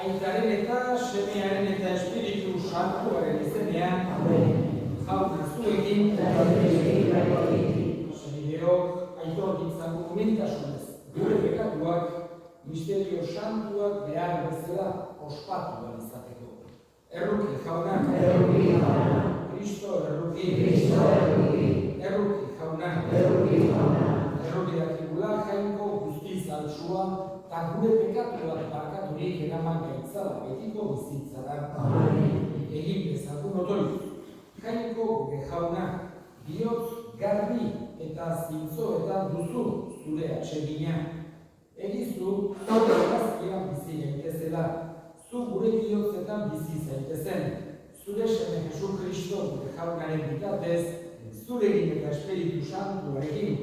Aitaren eta semearen eta Espiritu Santuaren izenean. Jauna zuekin. Senideok aitor ditzagun umiltasunez. Gure pekatuak, misterio santuak behar bezala ospatu behar izateko. Erruki jauna. Kristo erruki. Erruki jauna. Erruki dakigula jainko guztiz altsua, eta gure pekatuak barkaturik eraman gaitzala betiko bizitzara. Egin bezagun otoiz. Jainko gure jauna, bihotz garbi eta zintzoetan duzu zure atsegina. Egizu, zure gazkian bizi gaitezela, zu gure bihotzetan bizi zaitezen, zure seme Jesu Kristo gure jaunaren bitartez, zurekin eta Espiritu Santuarekin,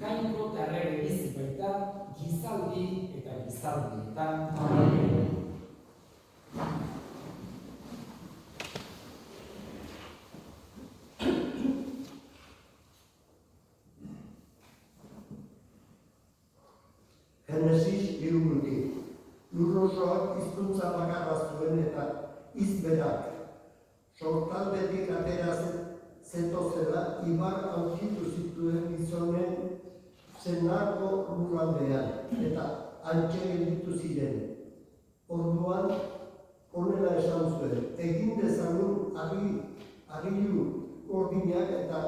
jainko eta errege bizi baita, gizaldi eta gizaldietan. Genesis 3. Lur osoak hizkuntza bakarra zuen eta hizberak. Sortaldetik atera zetozela ibar aurkitu zituen gizonen zenarko lurraldean eta hantxe gelditu ziren. Orduan honela esan zuen, egin dezagun agilu gordinak eta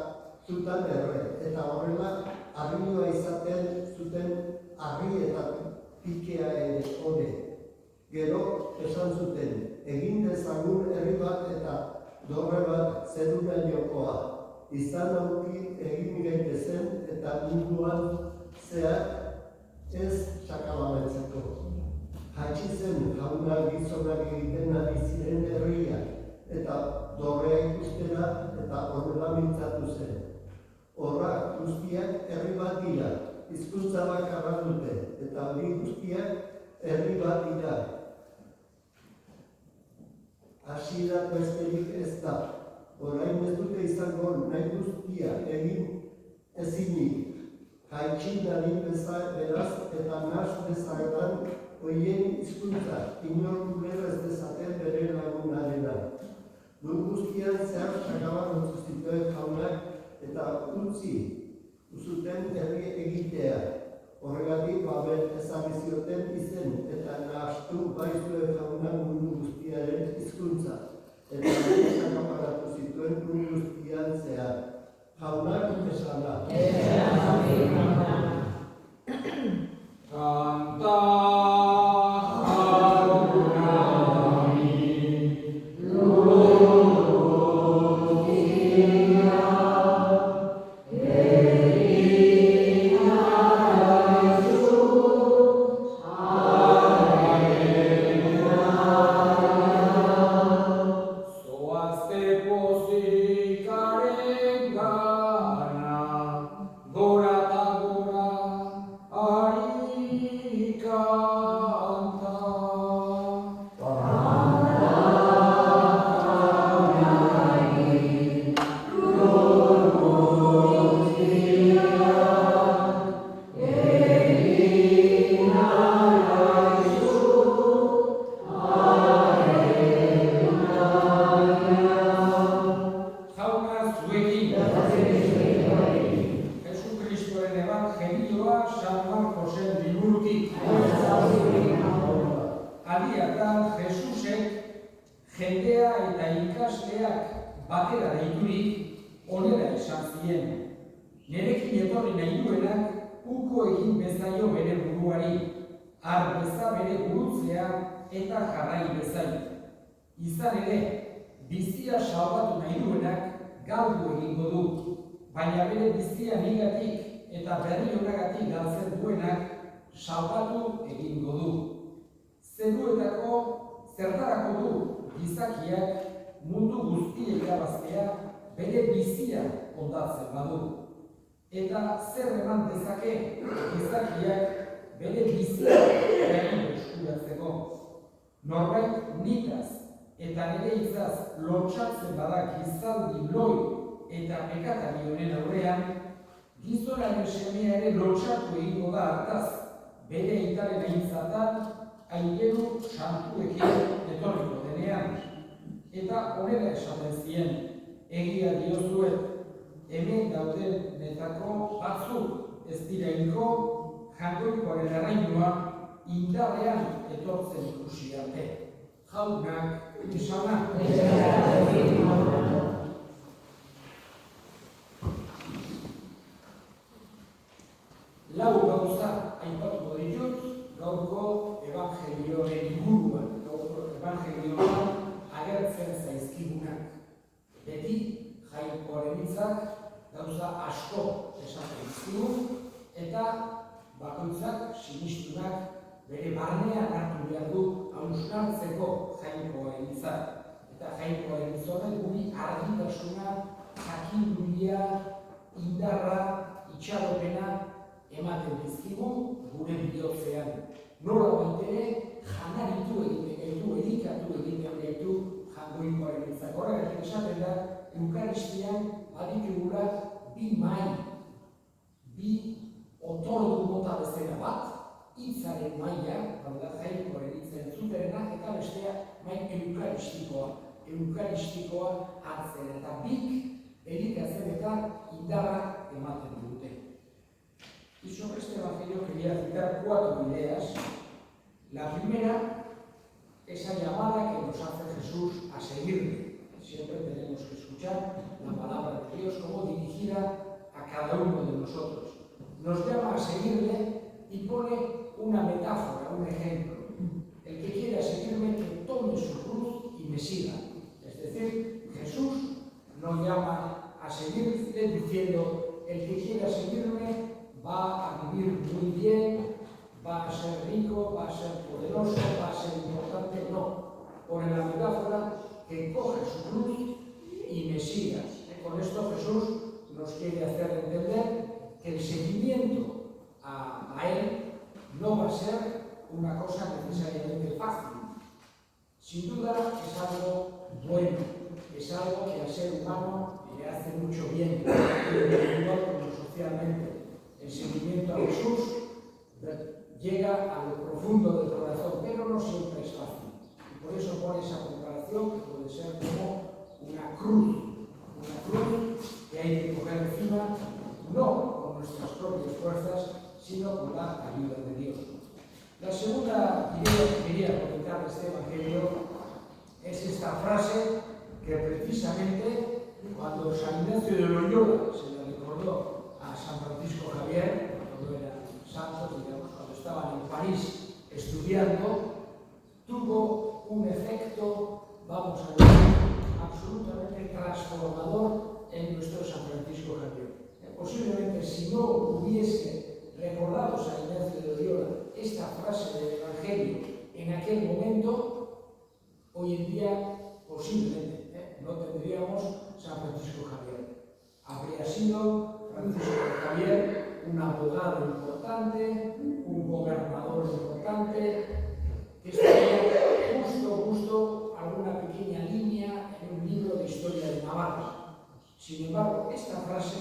zutan erre, eta horrela agilua izaten zuten argi eta pikea ere hone. Gero esan zuten, egin dezagun herri bat eta dorre bat zerurainokoa. Izan aurki egin gaitezen eta munduan zehar ez sakalametzeko. Jaitsi zen jauna gizonak egiten ari ziren herriak eta dorrea ikustera eta horrela mintzatu zen. Horra guztiak herri bat dira. Hizkuntza bakarra dute, eta hori guztiak herri bat dira. Hasiera besterik ez da. Orain ez dute izango nahi guztia egin ezinik. Jaitsi dadin beraz eta nas dezagetan horien hizkuntza, inor gulero ez dezaten bere lagunarena. Lur guztian zehar sakaban utzu zituen jaunak eta utzi uzuten herri egitea. Horregatik Babel ezarri zioten izen eta nahastu baizue jaunak mundu guztiaren hizkuntza. Eta sakabanatu zituen mundu guztian zehar. Jaunak esana. Kanta jendea eta ikasleak batera deiturik onera esan zien. Nerekin etorri nahi duenak uko egin bezaio bere buruari, har beza bere burutzea eta jarrai bezaio. Izan ere, bizia salbatu nahi duenak galdu egingo du, baina bere bizia nigatik eta berri honagatik galtzen duenak salbatu egingo du. Zeruetako zertarako du gizakiak mundu guztia irabaztea bere bizia hondatzen badu. Eta zer eman dezake gizakiak bere bizia berriro eskuratzeko. Norbait nitaz eta nire itzaz lotsatzen bada gizaldi loi eta pekatari honen aurrean, gizonaren semea ere lotsatu egingo da hartaz, bere aitaren aintzatan aingeru santuekin etorriko denean, eta honela esaten zien, egia diozuet, hemen dauden netako batzuk ez dira hilko, jainkoikoaren arrainua indarrean etortzen ikusi arte. Jaunak esana. Lau gauza aipatuko ditut gaurko evangelioaren inguruan, gaurko evangelioan agertzen zaizkigunak. Beti jainkoaren hitzak gauza asko esaten dizkigu eta bakoitzak sinistunak bere barnean hartu behar du hausnartzeko jainkoaren hitzak. Eta jainkoaren hitz horrek guri argitasuna, jakinduria, indarra, itxaropena ematen dizkigu gure bihotzean. Nola ere janaritu egiten gaitu, edikatu egiten gaitu jainkoaren hitzak. Horregatik esaten da, Eukaristian baditugula bi mahai, bi otordu mota bezala bat, hitzaren maila, jainkoaren hitza entzuterena, eta bestea mahai eukaristikoa hartzen, eta bik edikatzen eta indarra ematen dute. Y sobre este evangelio quería citar 4 ideas. La primera, esa llamada que nos hace Jesús a seguirle. Siempre tenemos que escuchar la palabra de Dios como dirigida a cada uno de nosotros. Nos llama a seguirle y pone una metáfora, un ejemplo. El que quiera seguirme, que tome su cruz y me siga. Es decir, Jesús nos llama a seguirle diciendo, el que quiera seguirme va a vivir muy bien, va a ser rico, va a ser poderoso, va a ser importante. No, pone la metáfora que coge su cruz y me siga. Con esto Jesús nos quiere hacer entender que el seguimiento a Él no va a ser una cosa necesariamente fácil. Sin duda es algo bueno, es algo que al ser humano le hace mucho bien, tanto individual como socialmente. El seguimiento a Jesús llega a lo profundo del corazón, pero no siempre es fácil. Y por eso pone esa comparación que puede ser como una cruz que hay que coger encima, no con nuestras propias fuerzas, sino con la ayuda de Dios. La segunda idea que quería comentar de este evangelio es esta frase que precisamente cuando San Ignacio de Loyola se le recordó a San Francisco Javier, cuando eran santos, digamos, cuando estaban en París estudiando, tuvo un efecto, vamos a decir, absolutamente transformador en nuestro San Francisco Javier. Posiblemente si no hubiese recordado San Ignacio de Loyola esta frase del Evangelio en aquel momento, hoy en día posiblemente no tendríamos San Francisco Javier. Habría sido Francisco Javier un abogado importante, un gobernador importante, que estaría justo alguna pequeña línea en un libro de historia de Navarra. Sin embargo, esta frase,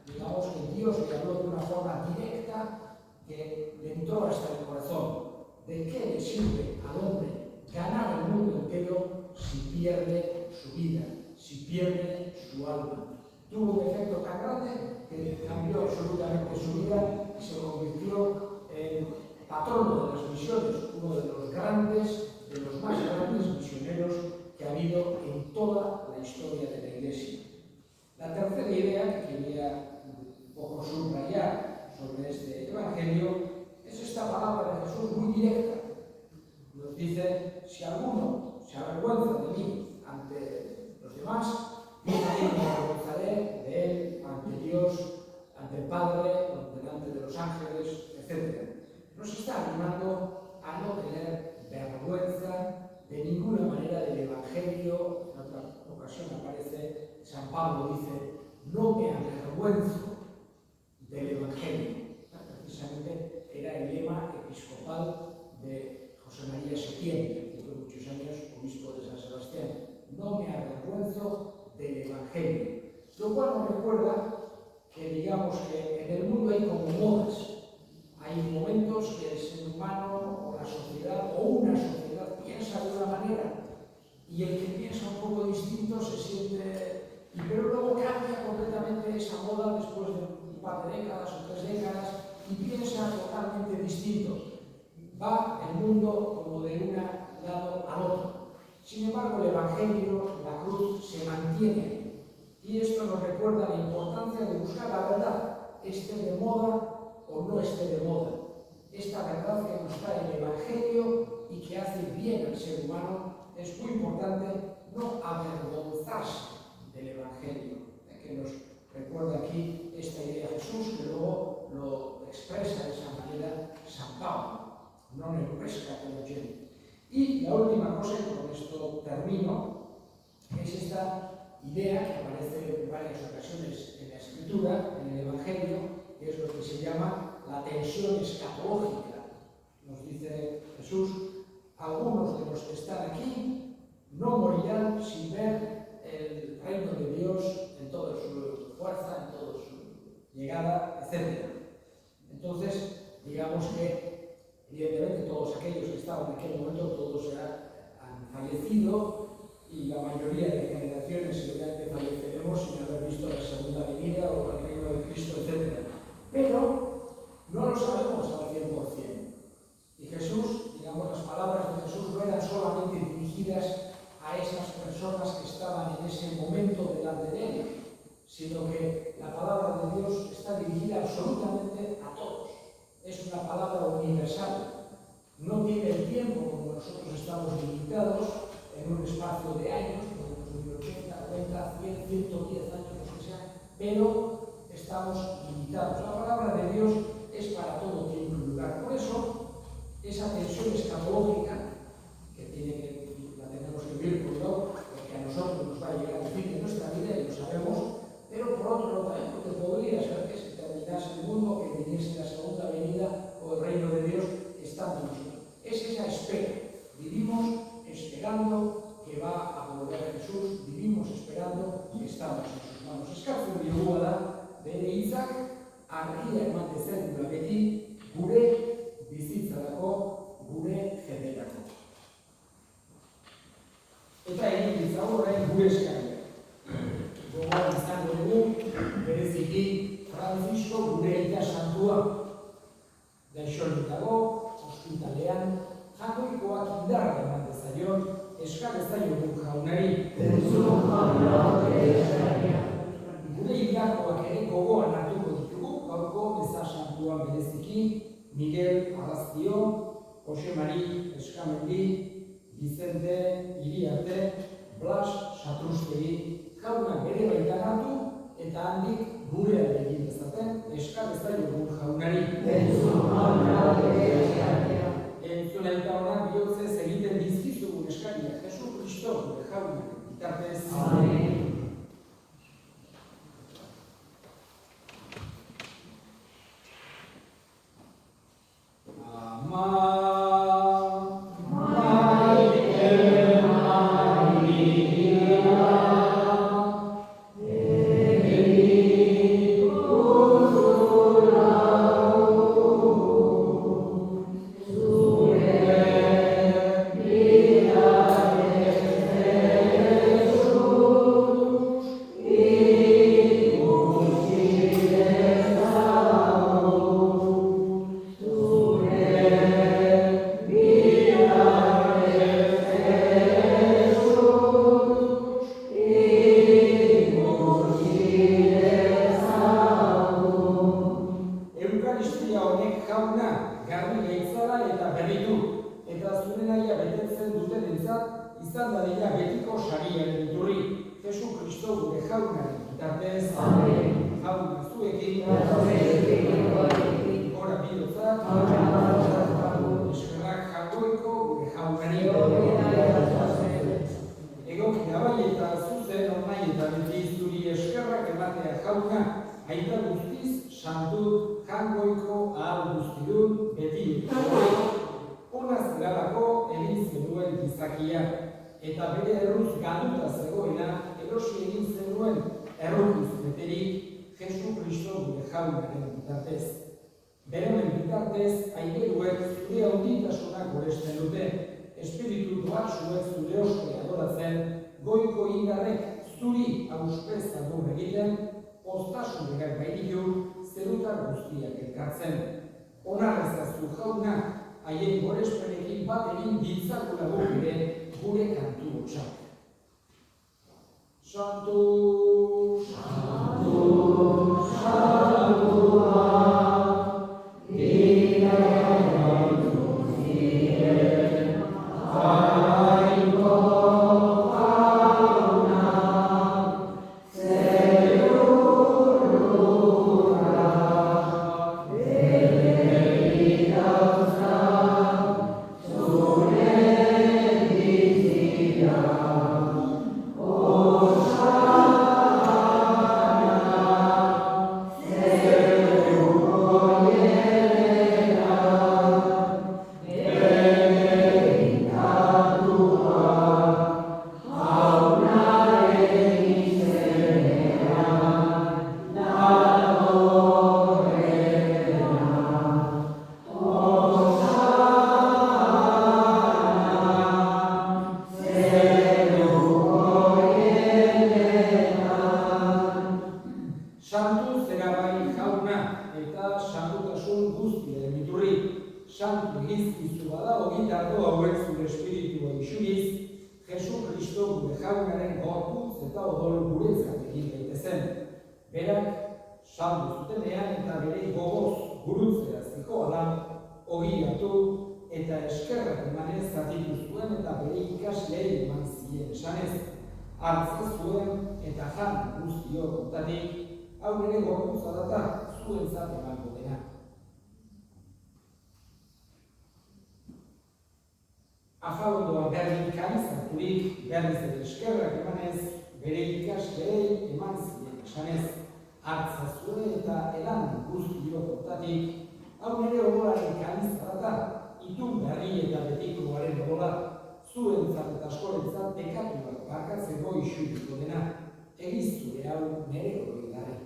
digamos que Dios le habló de una forma directa que le entró hasta el corazón. ¿De qué le sirve al hombre ganar el mundo entero si pierde su vida, si pierde su alma? Tuvo un efecto tan grande que cambió absolutamente su vida y se convirtió en patrono de las misiones, uno de los grandes, de los más grandes misioneros que ha habido en toda la historia de la Iglesia. La tercera idea que quería un poco subrayar sobre este Evangelio es esta palabra de Jesús muy directa. Nos dice, si alguno se avergüenza de mí ante los demás, yo también me avergonzaré de él ante Dios, ante el Padre, delante de los ángeles, etc. Nos está animando a no tener vergüenza de ninguna manera del Evangelio. En otra ocasión aparece, San Pablo dice, no me avergüenzo del Evangelio. Precisamente era el lema episcopal de José María Septién, que fue muchos años obispo de San Sebastián. No me avergüenzo del Evangelio. Lo cual nos recuerda que digamos que en el mundo hay como modas. Hay momentos que el ser humano o la sociedad o distinto, se siente... Pero luego cambia completamente esa moda después de un par de décadas o 3 décadas y piensa totalmente distinto. Va el mundo como de un lado al otro. Sin embargo, el Evangelio, la cruz, se mantiene ahí. Y esto nos recuerda la importancia de buscar la verdad, esté de moda o no esté de moda. Esta verdad que nos trae el Evangelio y que hace bien al ser humano, es muy importante no avergonzarse del Evangelio, que nos recuerda aquí esta idea de Jesús, que luego lo expresa de esa manera San Pablo, no neurresca que lo llene. Y la última cosa, y con esto termino, es esta idea que aparece en varias ocasiones en la Escritura, en el Evangelio, que es lo que se llama la tensión escatológica. Nos dice Jesús, algunos de los que están aquí no morirán sin ver el reino de Dios en toda su fuerza, en toda su llegada, etc. Entonces, digamos que, evidentemente, todos aquellos que estaban en aquel momento, todos han fallecido y la mayoría de generaciones seguramente falleceremos sin haber visto la segunda venida o el reino de Cristo, etc. Pero no lo sabemos al 100%. Y Jesús, digamos, las palabras de Jesús no eran solamente dirigidas a esas personas que estaban en ese momento delante de él, sino que la palabra de Dios está dirigida absolutamente a todos. Es una palabra universal. No tiene el tiempo como nosotros estamos limitados en un espacio de años, podemos vivir 80, 90, 100, 110 años, lo que sea, pero estamos limitados. La palabra de Dios es para todo tiempo y lugar. Por eso, esa tensión escatológica la tenemos que vivir, porque a nosotros nos va a llegar el fin de nuestra vida y lo sabemos, pero por otro lado también, porque podría ser que se terminase el mundo, que viniese la segunda venida o el reino de Dios estando en nosotros. Es esa espera. Vivimos esperando que va a volver Jesús, vivimos esperando que estamos en sus manos. Eskatzen diogu da, bere hitzak, argia ematen gura beti, gure bizitzarako, gure jendearako. Eta egin ditzago orain gure eskaria. Gogoan izango dugu, bereziki Francisco gure aita santua. Gaixorik dago, ospitalean, jatorikoak indarra eman dezaion, eskal ezaiogun jaunari. Gure hildakoak ere gogoan hartuko ditugu, gaurko eza santuan bereziki, Miguel Arraztio, Jose Mari Eskamendi, Vicente Iriarte, Blas Satrustegi, jaunak bere baitan hartu, eta handik gure egin dezaten, eskal ezaiogun jaunari. Entzun aita honak bihotzez egiten dizkizugun eskariak, Jesu Kristo gure jaunak, bitartez. Amen. Eta bere erruz galduta zegoena, erosi egin zenuen errukiz beterik Jesu Kristo gure jaunaren bitartez. Beren bitartez, aigeruek zure haunditasunak goresten dute, espiritu doak zuek zure oske adoratzen, goiko goiko indarrek zuri auspez agur egiten, ostasun berak bailiu zerutar guztiak elkartzen. Onarrezazu jaunak, haien gorespenekin bat egin ditzakula guk ere gure kantu hotsak. Santu, Santu, Santua, Santu egizkizu bada, ogitardo hauek zure espiritua isuriz, Jesu Kristo gure jaunaren gorputz eta odol guretzat egin daitezen. Berak, saldu zutenean eta bere gogoz gurutzera zikoala, ogiratu eta eskerrak emanez zatitu zuen eta bere ikaslei eman zien esanez. Hartza zuen eta jan guztiok ontatik, hau bere gorputza data zuen zat emango dena. Afalondoa berdin karizaturik, berriz ere eskerrak emanez, bere ikasleei eman zien esanez. Hartza zuen eta elan guztiok ontatik, hau bere odolaren karizatata, itun berri eta betikoaren odola, zuentzat eta askorentzat bekatuak barkatzeko isuriko dena, egizture hau nere hori gare.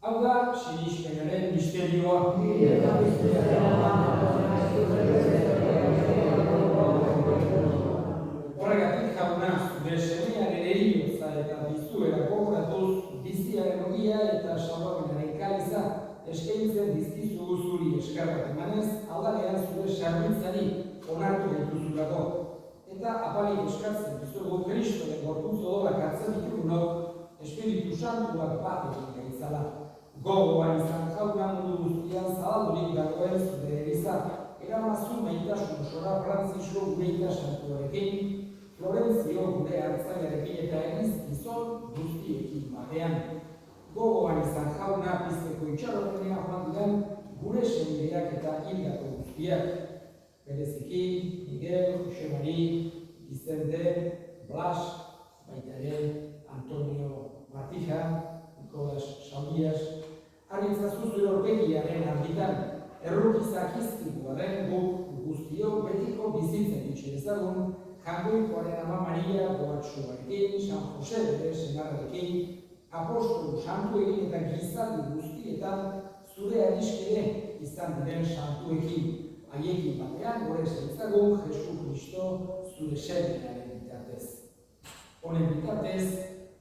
Hau da, sinismenaren misterioa. Horregatik jauna, zure semearen eriotza eta dizuera gogoratuz, biziaren ogia eta salbabenaren kaliza, eskaintzen dizkizu zuri eskerrak emanez, aldalean zure sarbitzari onartu dituzulako. Eta apalik eskatzen dizugu Kristoren gorputz odolak hartzen ditugunok, Espiritu Santuak bat egin gaitzala. Gogoan izan jauna mundu guztian zabaldurik dagoen zure eriza, eramazu maitasun osora Frantzisko gure ikasantuarekin, Florentzio gure hartzaiarekin eta egizkizon guztiekin batean. Gogoan izan jauna pizteko itxaropenea joan diren gure senideak eta hildako guztiak. Bereziki, Miguel, José Vicente, Blas, baita ere, Antonio Martija, Nicolas Saudias, haritzazu zure orbegiaren argitan, errukizak izkikoaren guk guztiok betiko bizitzen itxe ezagun, jangoikoaren ama Maria Goatxuarekin, San Jose bere senarrarekin, apostolu santuekin eta gizaldi guztietan zure adiskide izan diren santuekin, haiekin batean gore zentzagun Jesu Kristo zure semenaren bitartez. Honen bitartez,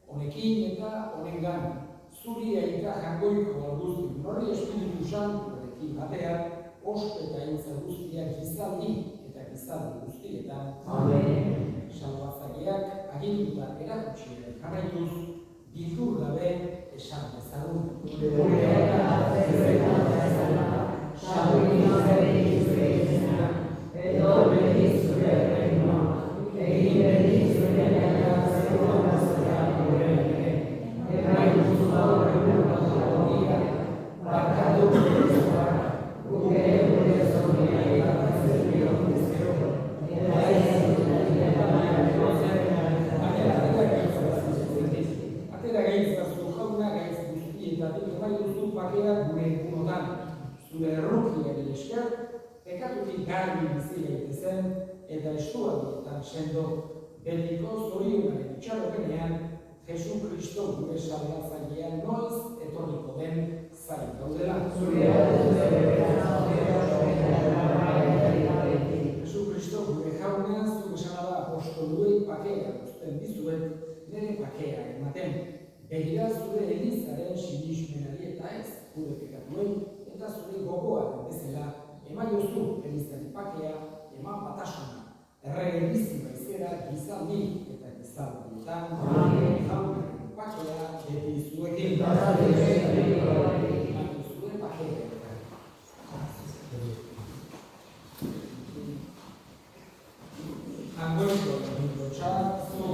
honekin eta honengan, zuri eta jangoiko alguzti norri Espiritu Santuarekin batean, ospe eta intza guztiak gizaldi eta gizaldi guztietan. Amen. Salbatzaileak aginduta erakutsi jarraituz, bizur gabe esan dezagun. Zure errukiari esker, pekatutik garbi bizi daitezen eta estualdietan sendo, betiko zorionaren itxaropenean, Jesu Kristo gure salbatzailean noiz etorriko den zain gaudela. Jesu Kristo Begira zure elizaren sinismenari eta ez gure pekatuei, eta zure gogoaren bezala emaiozu elizari pakea, eman batasuna, errege bizi baizera gizaldi eta gizaldietan, jaunaren pakea beti zuekin. Emaiozu pakea. Angoito, Chazo,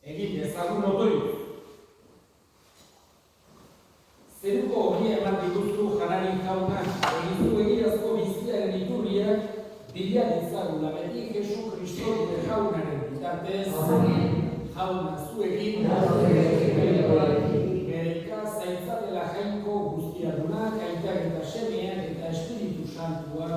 egin dezagun motori. Zeruko horia eman diguztu janari jauna, egizu egirazko biziaren iturriak, bila dizagula beti Jesu Kristo gure jaunaren bitartez, jauna zuekin, bereika zaitzatela jainko guztiadunak, aitak eta semeak eta Espiritu Santua,